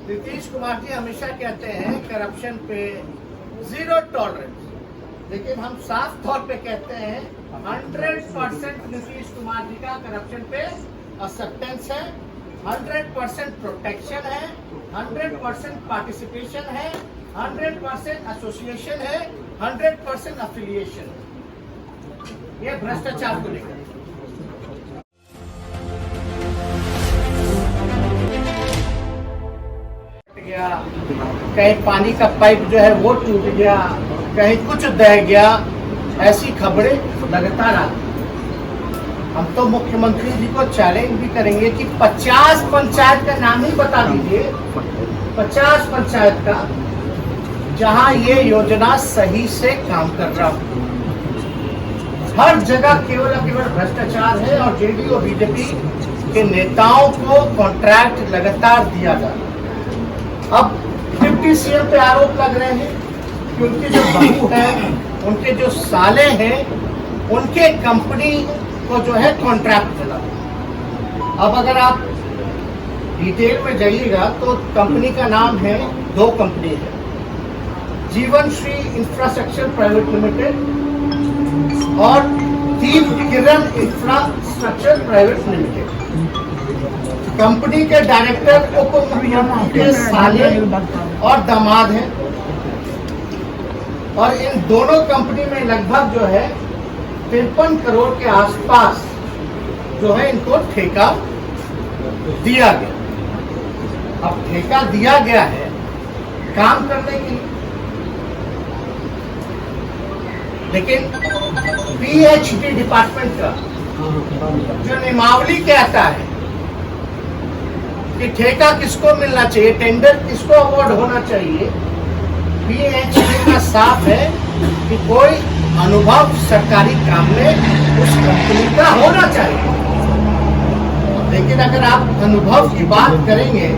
नीतीश कुमार जी हमेशा कहते हैं करप्शन पे जीरो टॉलरेंस, लेकिन हम साफ तौर पे कहते हैं 100% नीतीश कुमार जी का करप्शन पे एक्सेप्टेंस है, 100% प्रोटेक्शन है, 100% पार्टिसिपेशन है, 100% एसोसिएशन है, 100% अफिलिएशन है। ये भ्रष्टाचार को लेकर गया, कहीं पानी का पाइप जो है वो टूट गया, कहीं कुछ दह गया, ऐसी खबरें लगातार आती। हम तो मुख्यमंत्री जी को चैलेंज भी करेंगे कि 50 पंचायत का नाम ही बता दीजिए, 50 पंचायत का जहां ये योजना सही से काम कर रहा हो। हर जगह केवल केवल भ्रष्टाचार है और जेडीयू और बीजेपी के नेताओं को कॉन्ट्रैक्ट लगातार दिया जा रहा है। अब डिप्टी सीएम पे आरोप लग रहे हैं कि उनके जो बहू है, उनके जो साले हैं, उनके कंपनी को जो है कॉन्ट्रैक्ट मिला। अब अगर आप डिटेल में जाइएगा तो कंपनी का नाम है, दो कंपनी है, जीवन श्री इंफ्रास्ट्रक्चर प्राइवेट लिमिटेड और दीप किरण इंफ्रास्ट्रक्चर प्राइवेट लिमिटेड। कंपनी के डायरेक्टर उप मुख्यमंत्री के साले और दामाद हैं और इन दोनों कंपनी में लगभग जो है 53 करोड़ के आसपास जो है इनको ठेका दिया गया। अब ठेका दिया गया है काम करने के लिए, लेकिन पीएचडी डिपार्टमेंट का जो नियमावली कहता है कि ठेका किसको मिलना चाहिए, टेंडर किसको अवार्ड होना चाहिए, पीएचडी का साफ है कि कोई अनुभव सरकारी काम में उस कंपनी का होना चाहिए। लेकिन अगर आप अनुभव की बात करेंगे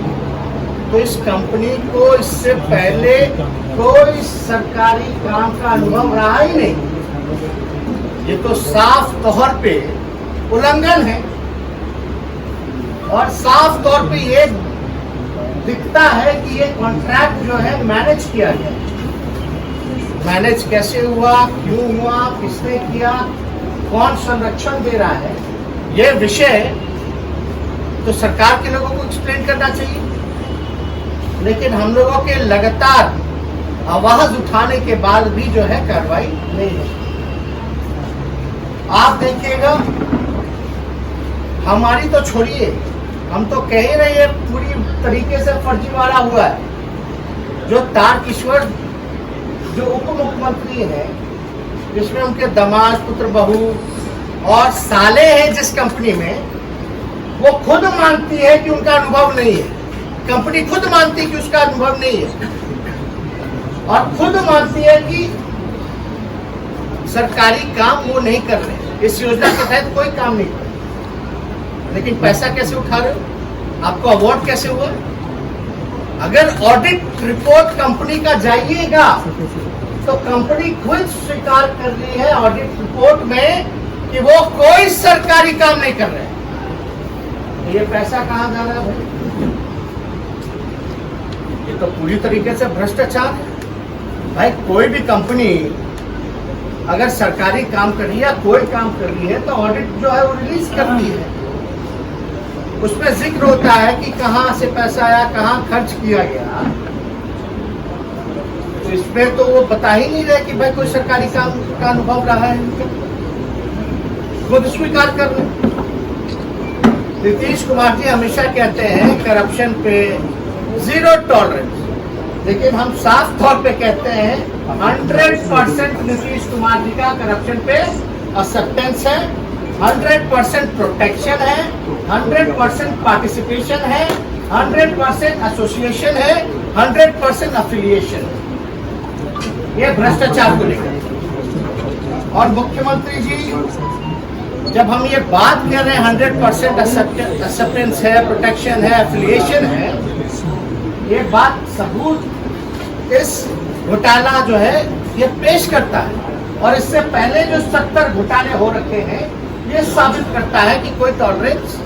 तो इस कंपनी को इससे पहले कोई सरकारी काम का अनुभव रहा ही नहीं। ये तो साफ तौर पे उल्लंघन है और साफ तौर पे ये दिखता है कि ये कॉन्ट्रैक्ट जो है मैनेज किया गया। मैनेज कैसे हुआ, क्यों हुआ, किसने किया, कौन संरक्षण दे रहा है, ये विषय तो सरकार के लोगों को एक्सप्लेन करना चाहिए। लेकिन हम लोगों के लगातार आवाज उठाने के बाद भी जो है कार्रवाई नहीं होती। आप देखिएगा, हमारी तो छोड़िए, हम तो कह ही रहे हैं पूरी तरीके से फर्जीवाड़ा हुआ है। जो तारकिशोर जो उप मुख्यमंत्री है, जिसमें उनके दामाद, पुत्र, बहू और साले हैं जिस कंपनी में, वो खुद मानती है कि उनका अनुभव नहीं है। कंपनी खुद मानती है कि उसका अनुभव नहीं है और खुद मानती है कि सरकारी काम वो नहीं कर रहे, इस योजना के तहत कोई काम नहीं कर रहे। लेकिन पैसा कैसे उठा रहे हो, आपको अवार्ड कैसे हुआ? अगर ऑडिट रिपोर्ट कंपनी का जाइएगा तो कंपनी खुद स्वीकार कर ली है ऑडिट रिपोर्ट में कि वो कोई सरकारी काम नहीं कर रहे। ये पैसा कहां जा रहा है भाई? ये तो पूरी तरीके से भ्रष्टाचार है भाई। कोई भी कंपनी अगर सरकारी काम कर रही है, कोई काम कर रही है, तो ऑडिट जो है वो रिलीज करती है। उसमें जिक्र होता है कि कहां से पैसा आया, कहां खर्च किया गया। तो इसमें तो वो बता ही नहीं रहे कि भाई कोई सरकारी काम का अनुभव रहा है, खुद स्वीकार कर रहे। नीतीश कुमार जी हमेशा कहते हैं करप्शन पे जीरो टॉलरेंस, लेकिन हम साफ तौर पे कहते हैं 100% नीतीश कुमार जी का करप्शन पे एक्सेप्टेंस है, 100% प्रोटेक्शन है, 100% पार्टिसिपेशन है, 100% एसोसिएशन है, 100% अफिलिएशन है। ये भ्रष्टाचार को लेकर। और मुख्यमंत्री जी जब हम ये बात कर रहे हैं 100% एक्सेप्टेंस है, प्रोटेक्शन है, एफिलिएशन है, ये बात सबूत इस घोटाला जो है ये पेश करता है। और इससे पहले जो 70 घोटाले हो रखे हैं, ये साबित करता है कि कोई टॉलरेंस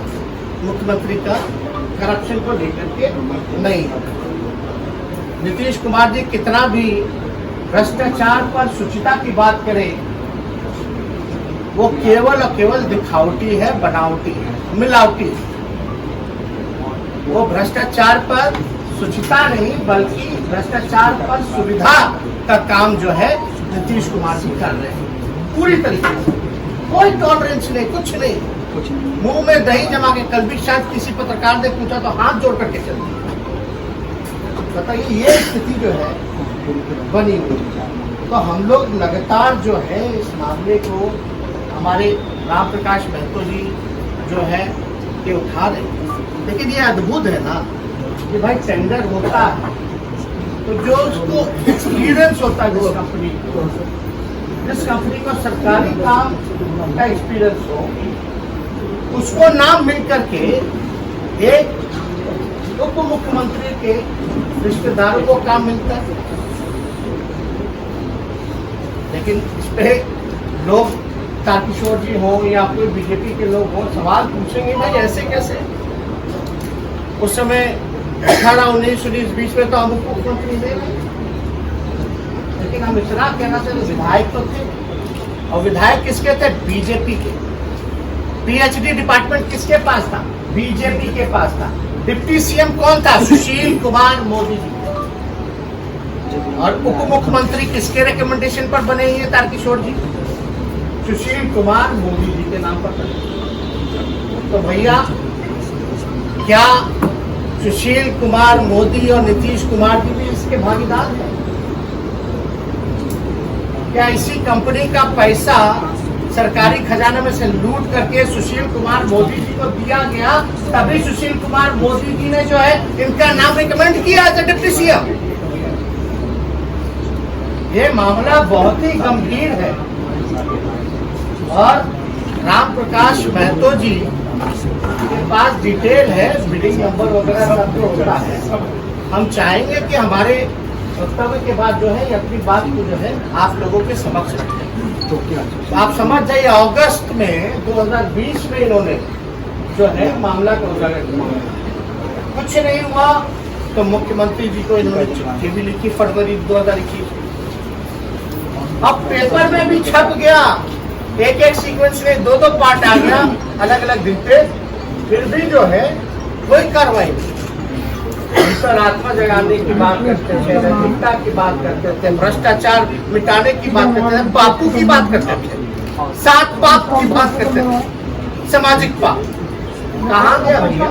मुख्यमंत्री का करप्शन को लेकर के नहीं है। नीतीश कुमार जी कितना भी भ्रष्टाचार पर शुचिता की बात करें, वो केवल और केवल दिखावटी है, बनावटी है, मिलावटी है। वो भ्रष्टाचार पर शुचिता नहीं बल्कि भ्रष्टाचार पर सुविधा का काम जो है नीतीश कुमार जी कर रहे हैं पूरी तरीके से। कोई टॉलरेंस नहीं, कुछ नहीं, मुंह में दही जमा के। कल भी शायद किसी पत्रकार ने पूछा तो हाथ जोड़ करके चल दिया। बताइए, ये स्थिति जो है बनी हुई। तो हम लोग लगातार जो है इस मामले को हमारे राम प्रकाश महतो जी जो है ये उठा रहे। लेकिन ये अद्भुत है ना कि भाई टेंडर होता है तो जो उसको एक्सपीरियंस होता है जिस कंपनी को सरकारी काम का एक्सपीरियंस हो, उसको नाम मिल करके एक उप मुख्यमंत्री के रिश्तेदारों को काम मिलता है। लेकिन इस पे लोग तारकिशोर जी हो या कोई बीजेपी के लोग हो सवाल पूछेंगे, भाई ऐसे कैसे? उस समय 18-19 बीच में तो हम उप मुख्यमंत्री थे, लेकिन हम इतना कहना चाहते विधायक तो थे। और विधायक किसके थे? बीजेपी के। पीएचडी डिपार्टमेंट किसके पास था? बीजेपी के पास था। डिप्टी सीएम कौन था? सुशील कुमार मोदी जी। और उप मुख्यमंत्री किसके रिकमेंडेशन पर बने हैं तारकिशोर जी? सुशील कुमार मोदी जी के नाम पर बने। तो भैया, क्या सुशील कुमार मोदी और नीतीश कुमार जी भी इसके भागीदार हैं? क्या इसी कंपनी का पैसा सरकारी खजाना में से लूट करके सुशील कुमार मोदी जी को दिया गया, तभी सुशील कुमार मोदी जी ने जो है इनका नाम रिकमेंड किया एज डिप्टी सीएम? ये मामला बहुत ही गंभीर है और राम प्रकाश महतो जी के पास डिटेल है, बिडिंग नंबर वगैरह सब जो होता है। हम चाहेंगे कि हमारे वक्तव्य के बाद जो है अपनी बात को जो है आप लोगों के समक्ष रखें। तो आप समझ जाइए, अगस्त में 2020 में इन्होंने जो है मामला को उजागर किया। कुछ नहीं हुआ तो मुख्यमंत्री जी को इन्होंने चिट्ठी भी लिखी फरवरी 2021। अब पेपर में भी छप गया, एक एक सीक्वेंस में दो पार्ट आ गया अलग अलग दिन पे, फिर भी जो है कोई कार्रवाई नहीं। अंतरात्मा जगाने की बात करते थे, नैतिकता की बात करते थे, भ्रष्टाचार मिटाने की बात करते थे, बापू की बात करते थे, 7 पाप की बात करते थे, सामाजिक पाप। कहाँ गया भैया?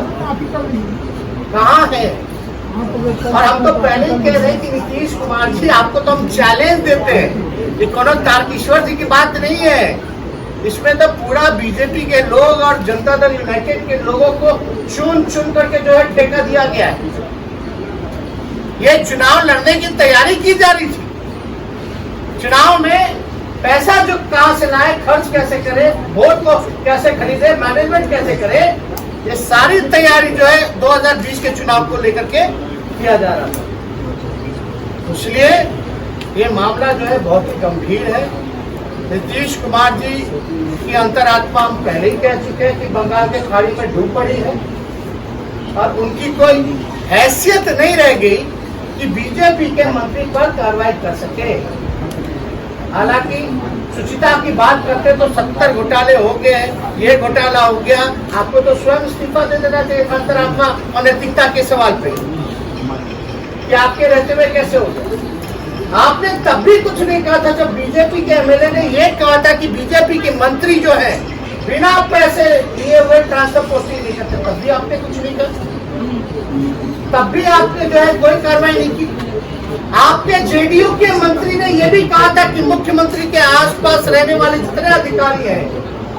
कहाँ है? और हम तो पहले ही कह रहे हैं कि नीतीश कुमार जी, आपको तो हम चैलेंज देते हैं, ये कोनो तारकिशोर जी की बात नहीं है। इसमें तो पूरा बीजेपी के लोग और जनता दल यूनाइटेड के लोगों को चुन चुन करके जो है ठेका दिया गया है। ये चुनाव लड़ने की तैयारी की जा रही थी। चुनाव में पैसा जो कहां से लाए, खर्च कैसे करे, वोट को कैसे खरीदे, मैनेजमेंट कैसे करे, ये सारी तैयारी जो है 2020 के चुनाव को लेकर के किया जा रहा था। इसलिए ये मामला जो है बहुत ही गंभीर है। नीतीश कुमार जी की अंतरात्मा हम पहले ही कह चुके हैं कि बंगाल के खाड़ी में डूब पड़ी है और उनकी कोई हैसियत नहीं रह गई कि बीजेपी के मंत्री पर कार्रवाई कर सके। हालांकि शुचिता की बात करते तो 70 घोटाले हो गए, ये घोटाला हो गया, आपको तो स्वयं इस्तीफा दे देना चाहिए अंतरात्मा और नैतिकता के सवाल पे कि आपके रहते हुए कैसे हो गए। आपने तब भी कुछ नहीं कहा था जब बीजेपी के एमएलए ने ये कहा था कि बीजेपी के मंत्री जो है बिना पैसे लिए हुए ट्रांसफर पोस्टिंग नहीं करते, तब भी आपने कुछ नहीं कहा, तब भी आपने जो है कोई कार्रवाई नहीं की। आपके जेडीयू के मंत्री ने यह भी कहा था कि मुख्यमंत्री के आसपास रहने वाले जितने अधिकारी हैं,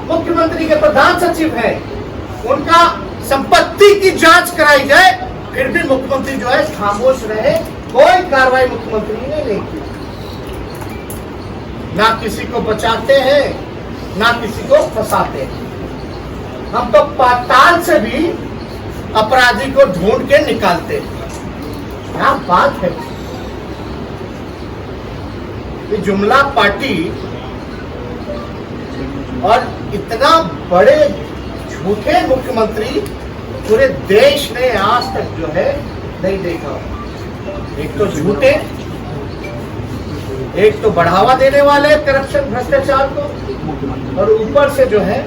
मुख्यमंत्री के प्रधान सचिव हैं, उनका संपत्ति की जांच कराई जाए। फिर भी मुख्यमंत्री जो है खामोश रहे, कोई कार्रवाई मुख्यमंत्री ने नहीं की। ना किसी को बचाते हैं, ना किसी को फंसाते हैं। हम तो पाताल से भी अपराधी को ढूंढ के निकालते हैं। क्या बात है! ये जुमला पार्टी और इतना बड़े झूठे मुख्यमंत्री पूरे देश ने आज तक जो है नहीं देखा। एक तो झूठे, एक तो बढ़ावा देने वाले करप्शन भ्रष्टाचार को, और ऊपर से जो है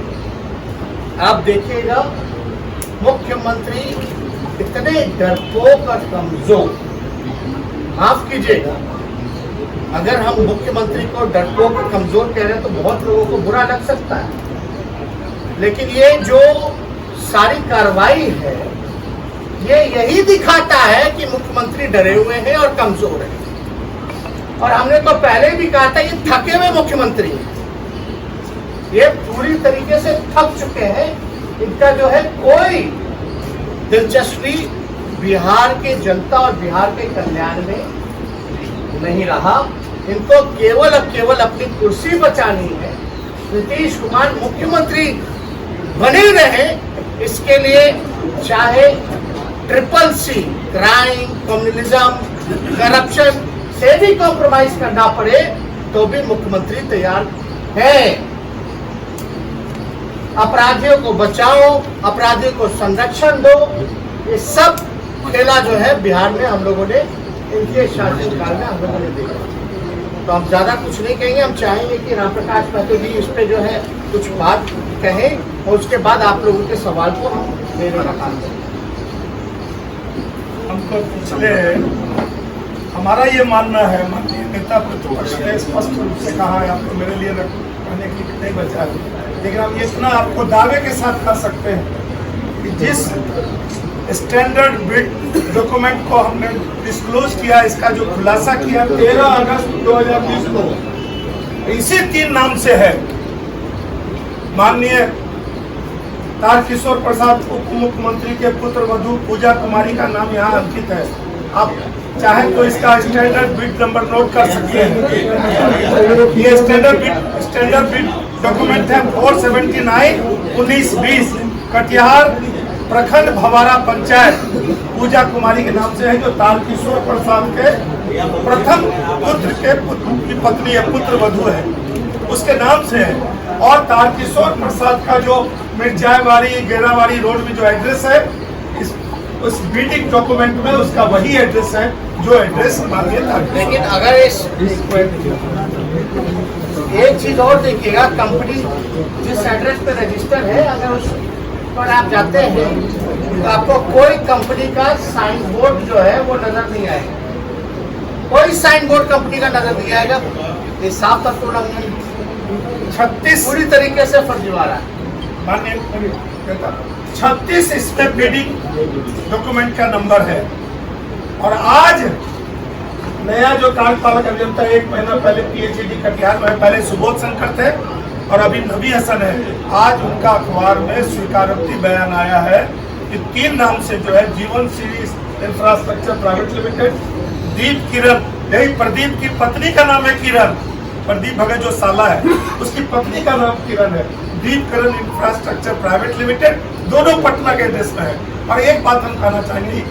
आप देखिएगा मुख्यमंत्री इतने डरपोक और कमजोर। माफ कीजिएगा, अगर हम मुख्यमंत्री को डरपोक और कमजोर कह रहे हैं तो बहुत लोगों को बुरा लग सकता है, लेकिन ये जो सारी कार्रवाई है ये यही दिखाता है कि मुख्यमंत्री डरे हुए हैं और कमजोर हैं। और हमने तो पहले भी कहा था ये थके हुए मुख्यमंत्री हैं, ये पूरी तरीके से थक चुके हैं। इनका जो है कोई दिलचस्पी बिहार के जनता और बिहार के कल्याण में नहीं रहा। इनको केवल अब केवल अपनी कुर्सी बचानी है, नीतीश कुमार मुख्यमंत्री बने रहे, इसके लिए चाहे CCC क्राइम, कम्युनिज्म, करप्शन से भी कॉम्प्रोमाइज करना पड़े तो भी मुख्यमंत्री तैयार है। अपराधियों को बचाओ, अपराधियों को संरक्षण दो, ये सब खेला जो है बिहार में हम लोगों ने इनके शासनकाल में हम लोगों ने देखा। तो हम ज्यादा कुछ नहीं कहेंगे, हम चाहेंगे कि राम प्रकाश महतो जी इस पे जो है कुछ बात कहें और उसके बाद आप लोगों के सवाल को हम लेने का काम करें। हमको पिछले हमारा ये मानना है, माननीय नेता प्रतिपक्ष ने स्पष्ट रूप से कहा है, आपको मेरे लिए कहने के लिए नहीं बचा है, लेकिन हम इतना आपको दावे के साथ कर सकते हैं कि जिस स्टैंडर्ड बिड डॉक्यूमेंट को हमने डिस्क्लोज किया, इसका जो खुलासा किया 13 अगस्त 2020 को, इसी 3 नाम से है। माननीय तारकिशोर प्रसाद उप मुख्यमंत्री के पुत्र वधू पूजा कुमारी का नाम यहाँ अंकित है। आप चाहे तो इसका स्टैंडर्ड बिड नंबर नोट कर सकते हैं। ये स्टैंडर्ड बिड डॉक्यूमेंट है 479/1920 कटिहार प्रखंड भवारा पंचायत पूजा कुमारी के नाम से है, जो तारकिशोर प्रसाद के प्रथम पुत्र की पत्नी है, पुत्र वधू है, उसके नाम से है। और तारकिशोर प्रसाद का जो मिर्जावाड़ी गेरावाड़ी रोड में जो एड्रेस है, उस बिडिंग डॉक्यूमेंट में उसका वही एड्रेस है जो एड्रेस मांगे था। लेकिन अगर इस एक चीज और देखिएगा, कंपनी जिस एड्रेस पे रजिस्टर है, अगर उस पर आप जाते हैं तो आपको कोई कंपनी का साइन बोर्ड जो है वो नजर नहीं आएगा। कोई साइन बोर्ड कंपनी का नजर नहीं आएगा। ये साफ तत्व उल्लंघन 36 पूरी तरीके से फर्जीवाड़ा है। माननीय 36 इसमें बिडिंग डॉक्यूमेंट का नंबर है। और आज नया जो कार्यपालक अभियंता 1 महीना पहले PhD कटिहार में, पहले सुबोध शंकर थे और अभी नबी हसन है, आज उनका अखबार में स्वीकारोक्ति बयान आया है कि 3 नाम से जो है जीवन सीरीज इंफ्रास्ट्रक्चर प्राइवेट लिमिटेड, दीप किरण, यही प्रदीप की पत्नी का नाम है किरण, प्रदीप भगत जो साला है उसकी पत्नी का नाम किरण है, दीप किरण इंफ्रास्ट्रक्चर प्राइवेट लिमिटेड, दोनों पटना के एड्रेस में है। और एक बात हम कहना चाहेंगे,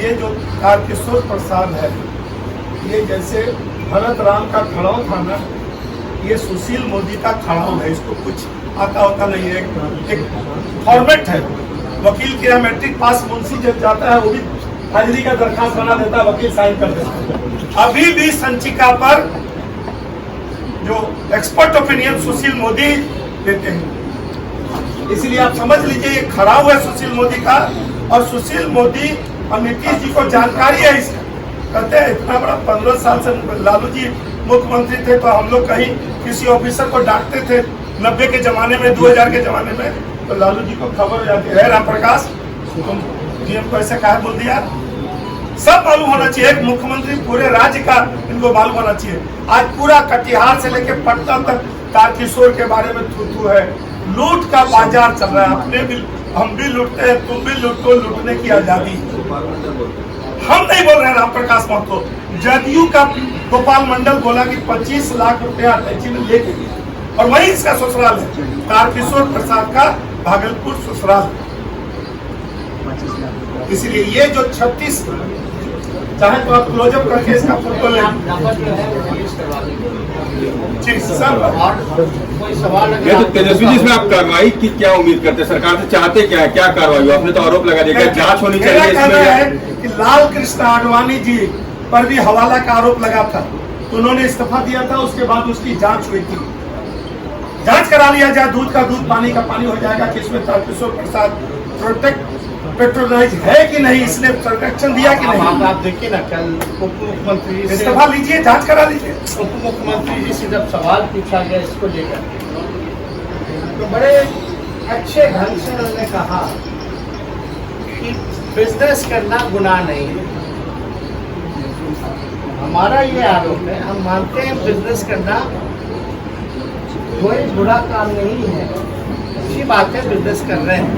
ये जो तारकिशोर प्रसाद है, ये जैसे भरत राम का खड़ाऊ था ना, ये सुशील मोदी का खड़ाऊ है। इसको कुछ आता होता नहीं है, एक फॉर्मेट है। वकील के यहाँ मैट्रिक पास मुंशी जब जाता है वो भी हाजिरी का दरखास्त बना देता है, वकील साइन कर देता है। अभी भी संचिका पर जो एक्सपर्ट ओपिनियन सुशील मोदी देते हैं, इसलिए आप समझ लीजिए ये खड़ाऊ है सुशील मोदी का। और सुशील मोदी और नीतीश जी को जानकारी है इसका, कहते हैं इतना बड़ा 15 साल से लालू जी मुख्यमंत्री थे तो हम लोग कहीं किसी ऑफिसर को डांटते थे 90 के जमाने में, 2000 के जमाने में, तो लालू जी को खबर हो जाती है, राम प्रकाश तुम GM को ऐसे कहा बोल दिया। सब मालूम होना चाहिए, एक मुख्यमंत्री पूरे राज्य का इनको मालूम होना चाहिए। आज पूरा कटिहार से लेकर पटना तक तारकिशोर के बारे में थू है। लूट का बाजार चल रहा है, अपने भी हम भी लूटते हैं, तुम भी लूटो, लूटने की आजादी। हम नहीं बोल रहे हैं राम प्रकाश महतो, जदयू का गोपाल मंडल बोला कि 25 लाख रुपया अटैची में लेके गया, और वही इसका ससुराल है, तारकिशोर प्रसाद का भागलपुर ससुराल। इसलिए ये जो 36, चाहे तो आप क्लोजअप करके इसका फोटो ले तेजस्वी जी, इसमें आप कार्रवाई की क्या उम्मीद करते हैं? सरकार से चाहते क्या है, क्या कार्रवाई हो? आपने तो आरोप लगा दिया, जांच होनी चाहिए। कहना है कि लाल कृष्ण आडवाणी जी पर भी हवाला का आरोप लगा था, तो उन्होंने इस्तीफा दिया था। उसके बाद उसकी जांच हुई थी। जांच करा लिया जाए, दूध का दूध पानी का पानी हो जाएगा कि इसमें तारकिशोर प्रसाद पेट्रोलाइज है कि नहीं, इसने प्रोटेक्शन दिया कि नहीं। आप देखिए ना, कल उप मुख्यमंत्री जी से इस्तीफा लीजिए, जांच करा लीजिए। उप मुख्यमंत्री जी से जब सवाल पूछा गया इसको लेकर, तो बड़े अच्छे ढंग से उन्होंने कहा कि बिजनेस करना गुनाह नहीं है। हमारा ये आरोप है, हम मानते हैं बिजनेस करना कोई बुरा काम नहीं है, अच्छी बात है, बिजनेस कर रहे हैं,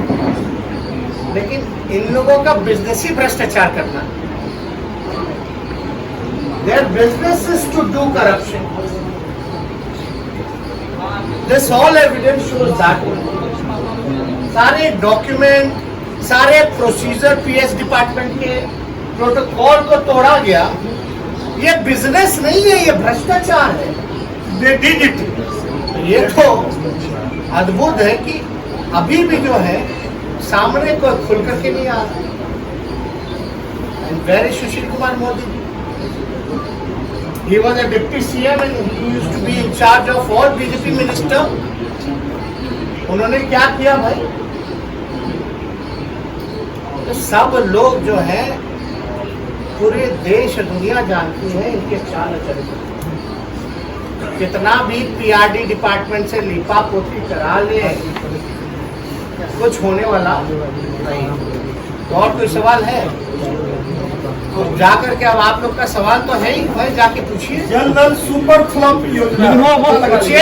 लेकिन इन लोगों का बिजनेस ही भ्रष्टाचार करना। Their business is to do corruption. This all evidence shows that. सारे डॉक्यूमेंट, सारे प्रोसीजर पीएस डिपार्टमेंट के प्रोटोकॉल को तोड़ा गया। ये बिजनेस नहीं है, ये भ्रष्टाचार है। They did it. ये तो अद्भुत है कि अभी भी जो है सामने को खुल करके नहीं आ रहा। Very Sushil Kumar Modi, he was a deputy CM and he used to be in charge of all BJP minister। उन्होंने क्या किया भाई? तो सब लोग जो है पूरे देश दुनिया जानती है इनके चाल चरित्र। कितना भी पीआरडी डिपार्टमेंट से लिपा पोती करा ले, कुछ होने वाला नहीं। और कोई सवाल है तो जाकर के, अब आप लोग का सवाल तो है ही, भाई जाके पूछिए। जल नल सुपर फ्लॉप योजना पूछिए।